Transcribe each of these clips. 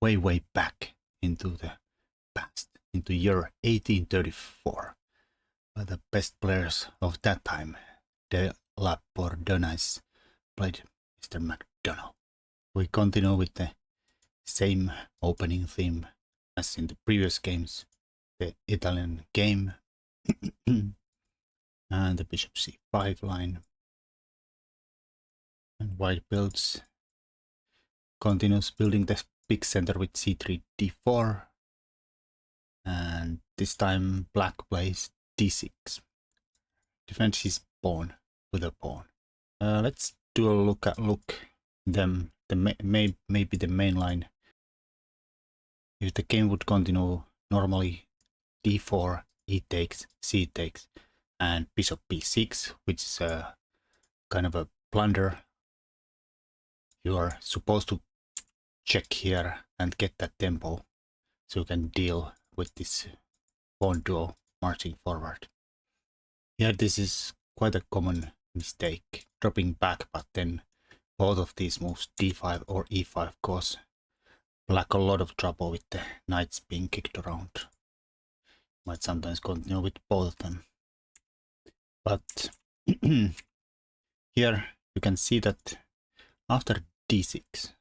way back into the past, into year 1834. The best players of that time, the Bourdonnais, played Mr. McDonnell. We continue with the same opening theme as in the previous games, the Italian game, and the bishop c5 line. And white builds, continues building the big center with c3, d4, and this time black plays d6. Defends his pawn with a pawn. Let's do a look them maybe the main line. If the game would continue normally, d4, e takes, c takes, and bishop b6, which is a kind of a blunder. You are supposed to check here and get that tempo so you can deal with this pawn duo marching forward. Here this is quite a common mistake, dropping back, but then both of these moves, d5 or e5, cause black a lot of trouble with the knights being kicked around. Might sometimes continue with both of them. But here you can see that after d6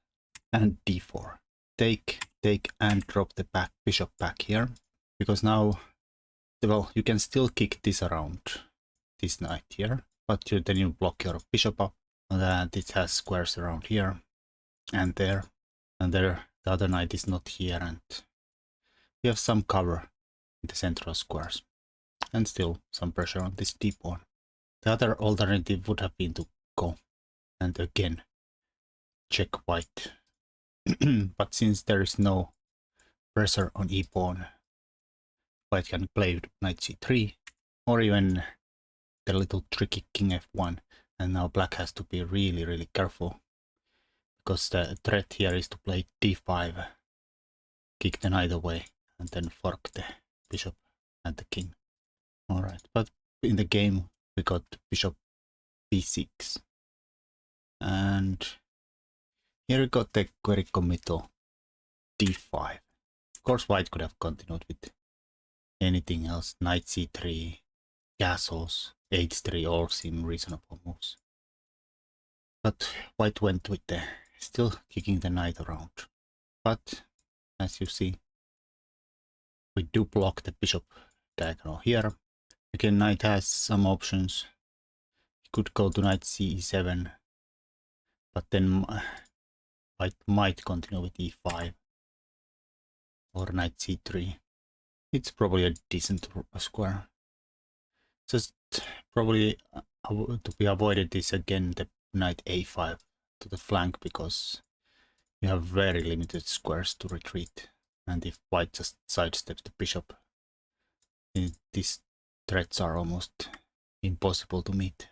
and d4, take and drop the bishop back here, because now, well, you can still kick this around, this knight here, but then you block your bishop up, and it has squares around here and there, the other knight is not here, and we have some cover in the central squares, and still some pressure on this d pawn. The other alternative would have been to go and again check white, but since there is no pressure on e pawn, white can play knight c3, or even the little tricky king f1, and now black has to be really careful, because the threat here is to play d5, kick the knight away, and then fork the bishop and the king. Alright, but in the game we got bishop b6, and here we got the very committal d5. Of course white could have continued with anything else, knight c3, castles, h3, all seem reasonable moves. But white went with the still kicking the knight around. But as you see, we do block the bishop diagonal here. Again, knight has some options. He could go to knight c7, but then white might continue with e5 or knight c3. It's probably a decent square. Just probably to be avoided is again the knight a5 to the flank, because you have very limited squares to retreat, and if white just sidesteps the bishop, these threats are almost impossible to meet.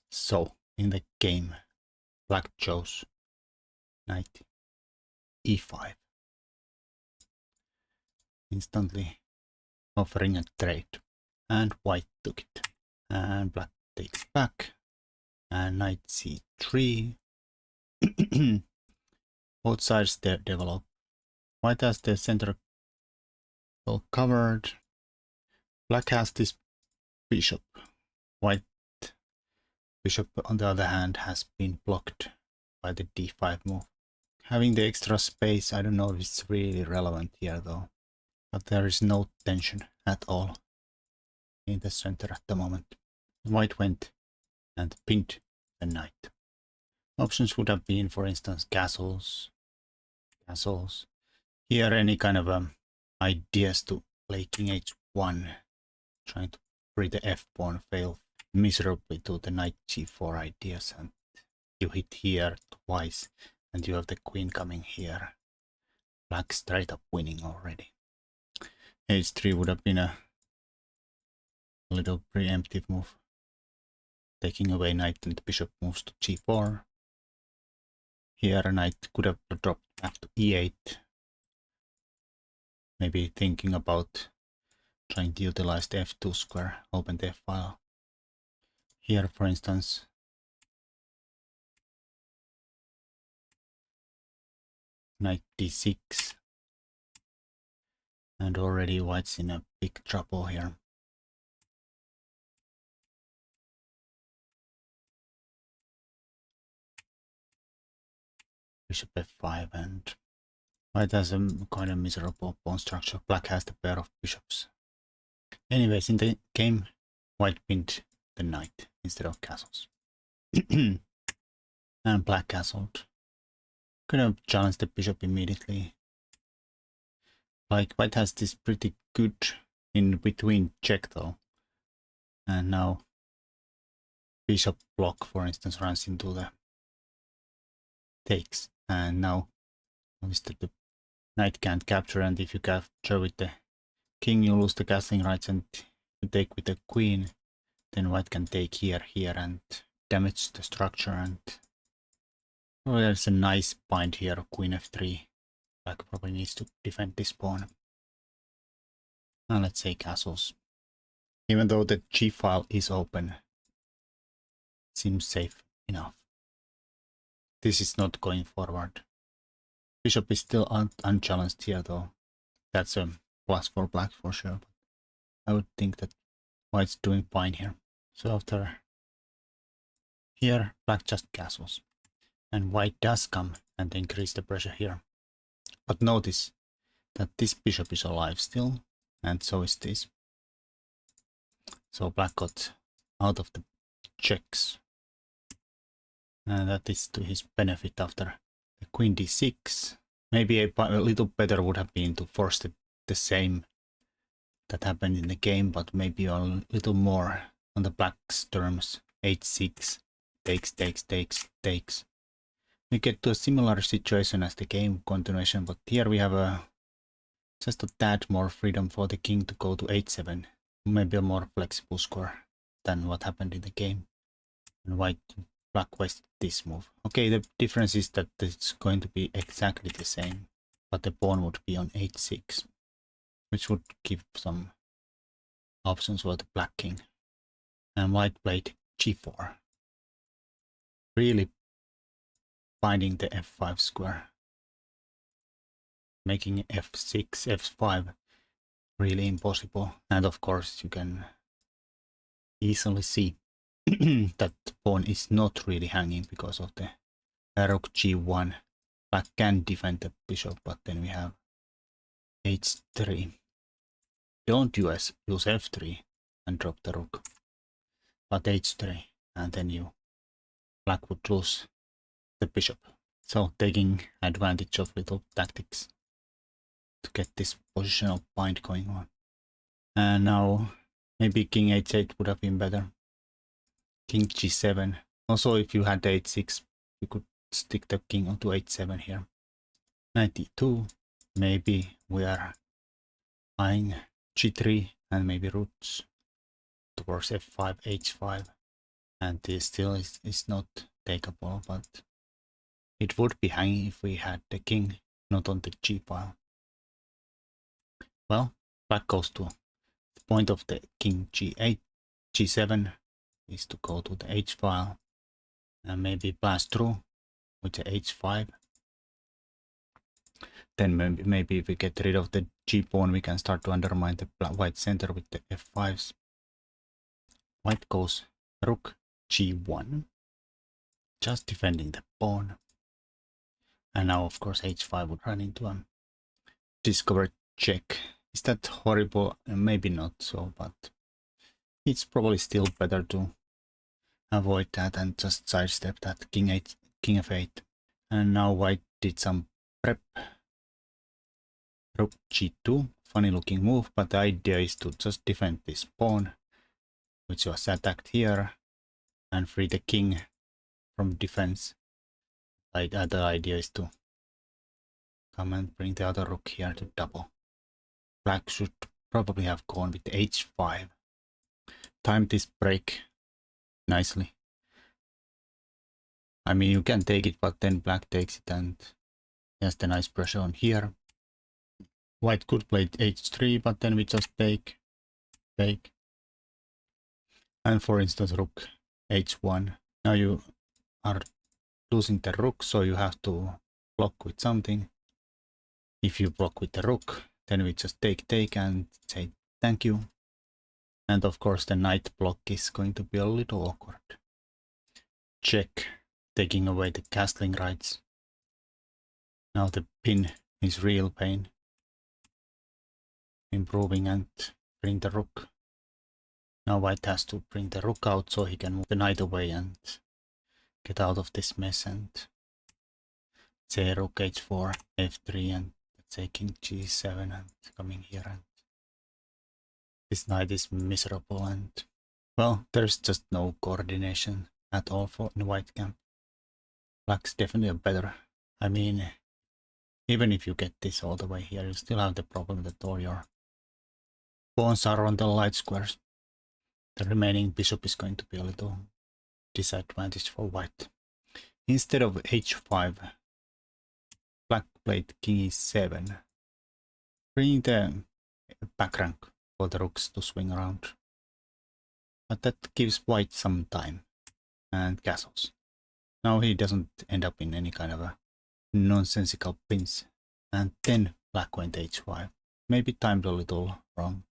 So in the game, black chose knight e5, instantly offering a trade, and white took it, and black takes back, and knight c3. Both sides there develop. White has the center well covered. Black has this bishop. White bishop, on the other hand, has been blocked by the d5 move. Having the extra space, I don't know if it's really relevant here though, but there is no tension at all in the center at the moment. White went and pinned the knight. Options would have been, for instance, castles. Here any kind of ideas to play king h1, trying to free the f pawn, fail miserably to the knight g4 ideas, and you hit here twice and you have the queen coming here. Black straight up winning already. h3 would have been a little preemptive move, taking away knight, and the bishop moves to g4. Here a knight could have dropped back to e8, maybe thinking about trying to utilize the f2 square, open the f-file. Here, for instance, knight d6. And already white's in a big trouble here. Bishop f5, and white has a kind of miserable pawn structure. Black has the pair of bishops. Anyways, in the game, white pinned the knight instead of castles. And black castled. Could have challenged the bishop immediately. Like, white has this pretty good in between check though. And now bishop block, for instance, runs into the takes. And now obviously the knight can't capture, and if you capture with the king, you lose the castling rights, and you take with the queen, then white can take here, and damage the structure. And oh, there's a nice bind here, queen f3. Black probably needs to defend this pawn. Now let's say castles. Even though the g file is open, it seems safe enough. This is not going forward. Bishop is still unchallenged here though. That's a plus for black for sure. But I would think that white's doing fine here. So after here, black just castles. And white does come and increase the pressure here. But notice that this bishop is alive still, and so is this. So black got out of the checks. And that is to his benefit after the queen d6. Maybe a little better would have been to force the same that happened in the game, but maybe a little more on the black's terms. h6, takes. We get to a similar situation as the game continuation, but here we have just a tad more freedom for the king to go to h7. Maybe a more flexible score than what happened in the game. And black wasted this move. Okay, the difference is that it's going to be exactly the same, but the pawn would be on h6, which would give some options for the black king. And white played g4, really finding the f5 square, making f6, f5 really impossible. And of course you can easily see that the pawn is not really hanging because of the rook g1. Black can defend the bishop, but then we have h3. Don't use f3 and drop the rook, but h3, and then black would lose the bishop. So taking advantage of little tactics to get this positional bind going on. And now maybe king h8 would have been better. King g7. Also, if you had h6, you could stick the king onto h7 here. Knight e2. Maybe we are eyeing g3 and maybe roots towards f5, h5. And this still is not takeable, but it would be hanging if we had the king not on the g file. Well, black goes to the point of the king g8, g7 is to go to the h file and maybe blast through with the h5. Then maybe if we get rid of the g pawn, we can start to undermine the white center with the f5s. White goes rook g1, just defending the pawn. And now of course h5 would run into a discovered check. Is that horrible? Maybe not so, but it's probably still better to avoid that and just sidestep that king f8. And now white did some prep. Rook g2, funny looking move, but the idea is to just defend this pawn, which was attacked here, and free the king from defense. The other idea is to come and bring the other rook here to double. Black should probably have gone with h5. Time this break nicely. I mean, you can take it, but then black takes it and has the nice pressure on here. White could play h3, but then we just take. And for instance, rook h1. Now you are losing the rook, so you have to block with something. If you block with the rook, then we just take and say thank you. And of course the knight block is going to be a little awkward. Check, taking away the castling rights. Now the pin is real pain. Improving and bring the rook. Now white has to bring the rook out so he can move the knight away and get out of this mess, and say rook h4, f3, and let's say king g7 and coming here, and this knight is miserable, and well, there's just no coordination at all for in white camp. Black's definitely a better. I mean, even if you get this all the way here, you still have the problem that all your pawns are on the light squares. The remaining bishop is going to be a little disadvantage for white. Instead of h5, black played king e7, bringing the back rank for the rooks to swing around. But that gives white some time and castles. Now he doesn't end up in any kind of a nonsensical pins. And then black went h5. Maybe timed a little wrong.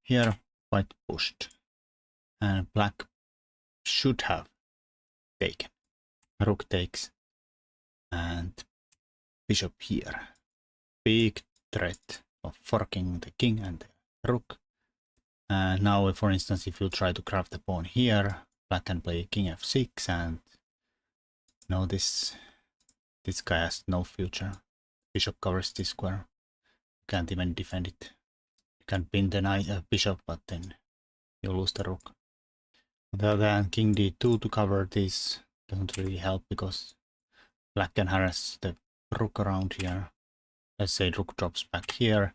Here white pushed. And black should have taken. Rook takes. And bishop here. Big threat of forking the king and the rook. And now, for instance, if you try to grab the pawn here, black can play king f6, and no, this guy has no future. Bishop covers this square. You can't even defend it. You can pin the knight, bishop, but then you lose the rook. On the other hand, king d2 to cover this doesn't really help because black can harass the rook around here. Let's say rook drops back here.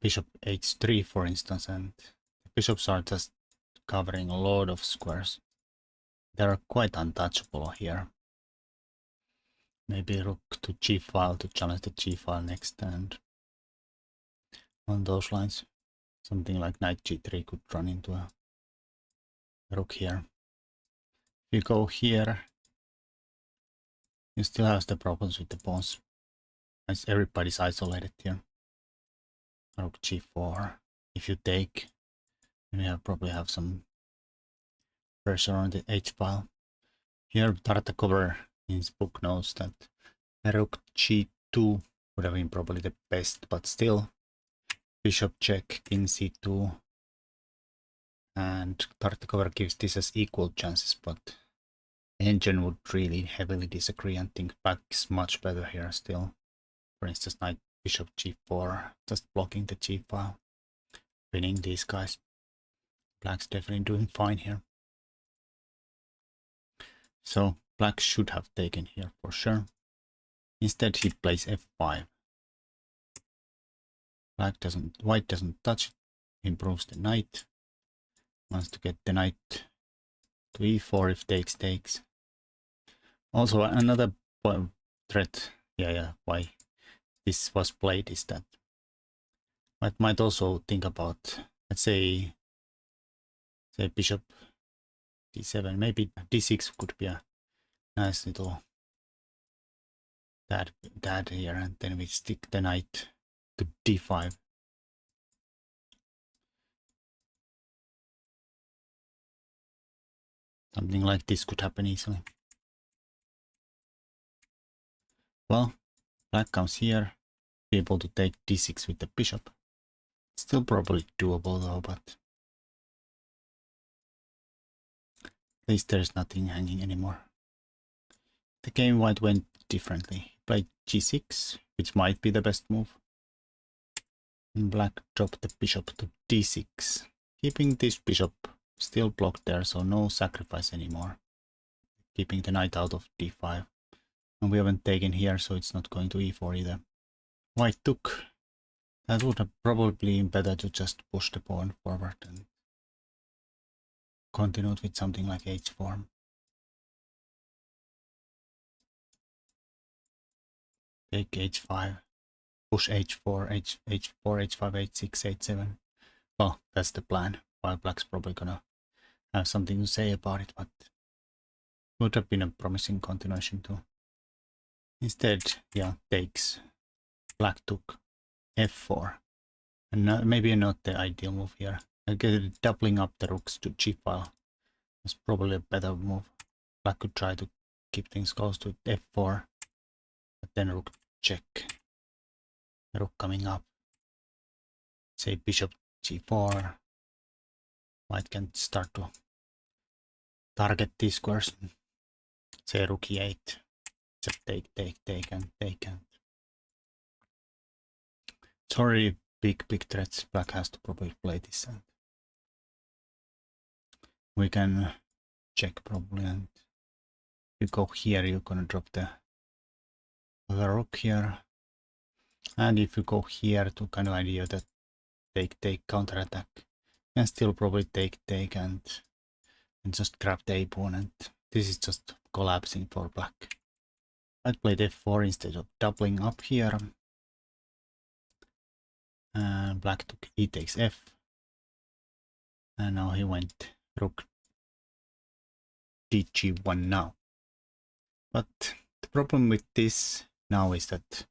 Bishop h3, for instance, and the bishops are just covering a lot of squares. They are quite untouchable here. Maybe rook to g file to challenge the g file next, and on those lines, something like knight g3 could run into a rook here. If you go here, you still have the problems with the pawns. As everybody's isolated here. Rook g4. If you take, you probably have some pressure on the h file. Here Tartakover in his book knows that rook g2 would have been probably the best, but still bishop check, king c2, and Tartakover gives this as equal chances, but Engine would really heavily disagree and think black is much better here still. For instance, knight bishop g4, just blocking the g file, winning these guys. Black's definitely doing fine here. So black should have taken here for sure. Instead he plays f5. White doesn't touch it, improves the knight. Wants to get the knight to e4 if takes. Also another threat, why this was played is that white might also think about, let's say bishop d7, maybe d6 could be a nice little that here, and then we stick the knight to d5. Something like this could happen easily. Well, black comes here, be able to take d6 with the bishop. Still probably doable though, but at least there's nothing hanging anymore. The game white went differently. He played g6, which might be the best move. And black dropped the bishop to d6, keeping this bishop still blocked there, so no sacrifice anymore. Keeping the knight out of d5. And we haven't taken here, so it's not going to e4 either. White took. That would have probably been better to just push the pawn forward and continue with something like h4. Take h5, push h4, h4, h5, h6, h7. Well, that's the plan. While black's probably gonna have something to say about it, but would have been a promising continuation too. Instead, yeah, takes. Black took f4. And maybe not the ideal move here. Doubling up the rooks to g file is probably a better move. Black could try to keep things close to f4, but then rook check. Rook coming up. Say bishop g4. White can start to target these squares. Say rook e8. Just take, and take, and it's already big threats. Black has to probably play this, and we can check probably, and you go here, you're gonna drop the rook here, and if you go here to kind of idea that take counter attack, you can still probably take and just grab the opponent. This is just collapsing for black. I'd played f4 instead of doubling up here. And black took e takes f, and now he went rook dg1 now. But the problem with this now is that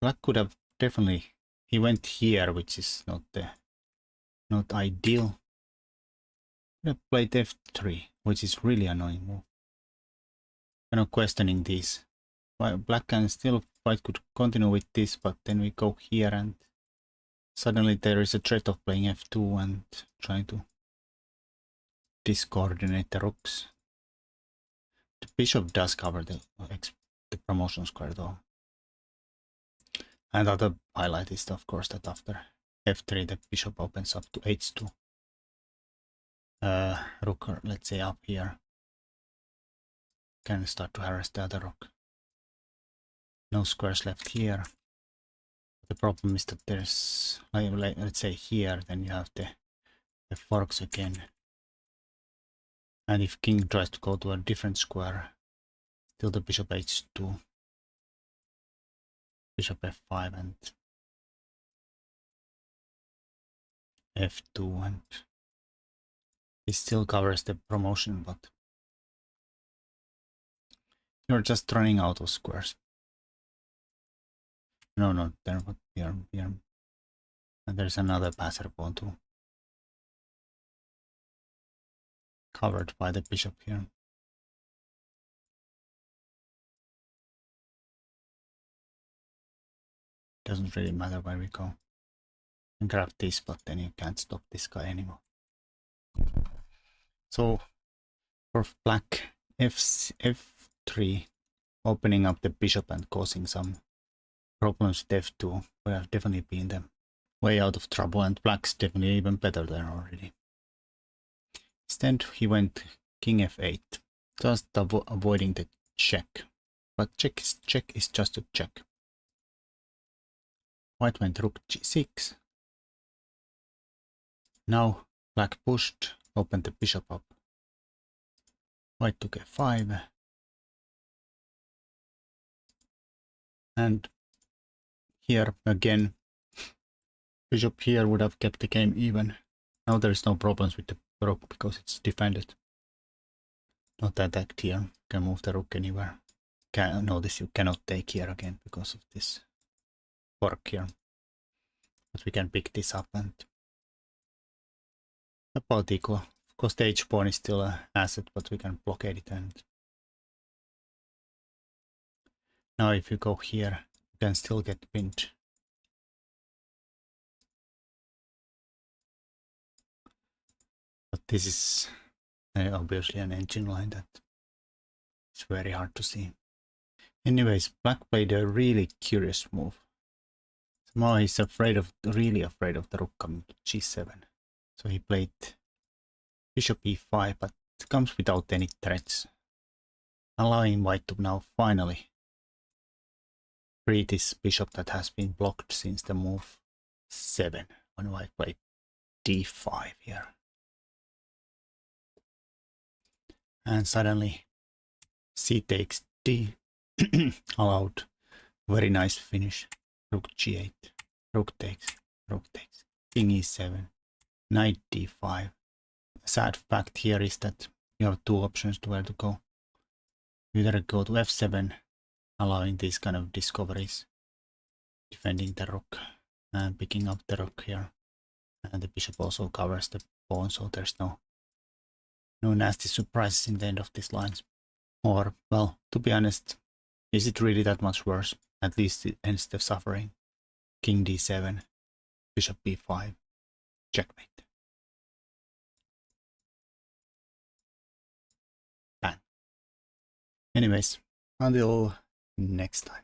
black could have definitely, he went here, which is not ideal. Could have played f3, which is really annoying move. Kind of questioning this. Black can still quite could continue with this, but then we go here and suddenly there is a threat of playing f2 and trying to discoordinate the rooks. The bishop does cover the promotion square though. And the other highlight is of course that after f3 the bishop opens up to h2. Rook, let's say up here, can start to harass the other rook. No squares left here. The problem is that there's, let's say here, then you have the forks again. And if king tries to go to a different square, still the bishop h2, bishop f5 and f2, and it still covers the promotion, but you're just running out of squares. No, not there, but here. And there's another passer pawn too. Covered by the bishop here. Doesn't really matter where we go. You can grab this, but then you can't stop this guy anymore. So for black, f3, opening up the bishop and causing some problems with f2 would have definitely been them way out of trouble, and black's definitely even better there already. Instead he went king f8, just avoiding the check. But check is just a check. White went rook g6. Now black pushed, opened the bishop up. White took f5. And here again, bishop here would have kept the game even. Now there is no problems with the rook because it's defended. Not attacked here. Can move the rook anywhere. Notice you cannot take here again because of this fork here. But we can pick this up and about equal. Of course the h pawn is still an asset, but we can blockade it. And now if you go here, you can still get pinned. But this is obviously an engine line that is very hard to see. Anyways, black played a really curious move. Somehow he's really afraid of the rook coming to g7. So he played bishop e5, but it comes without any threats, allowing white to now finally free this bishop that has been blocked since the move 7, when white played d5 here. And suddenly c takes d allowed very nice finish. Rook g8, rook takes, king e7, knight d5. The sad fact here is that you have two options to where to go. You either go to f7 allowing these kind of discoveries, defending the rook and picking up the rook here. And the bishop also covers the pawn, so there's no nasty surprises in the end of these lines. Or, well, to be honest, is it really that much worse? At least it ends the suffering. King d7, bishop b5, checkmate. Bang. Anyways, until next time.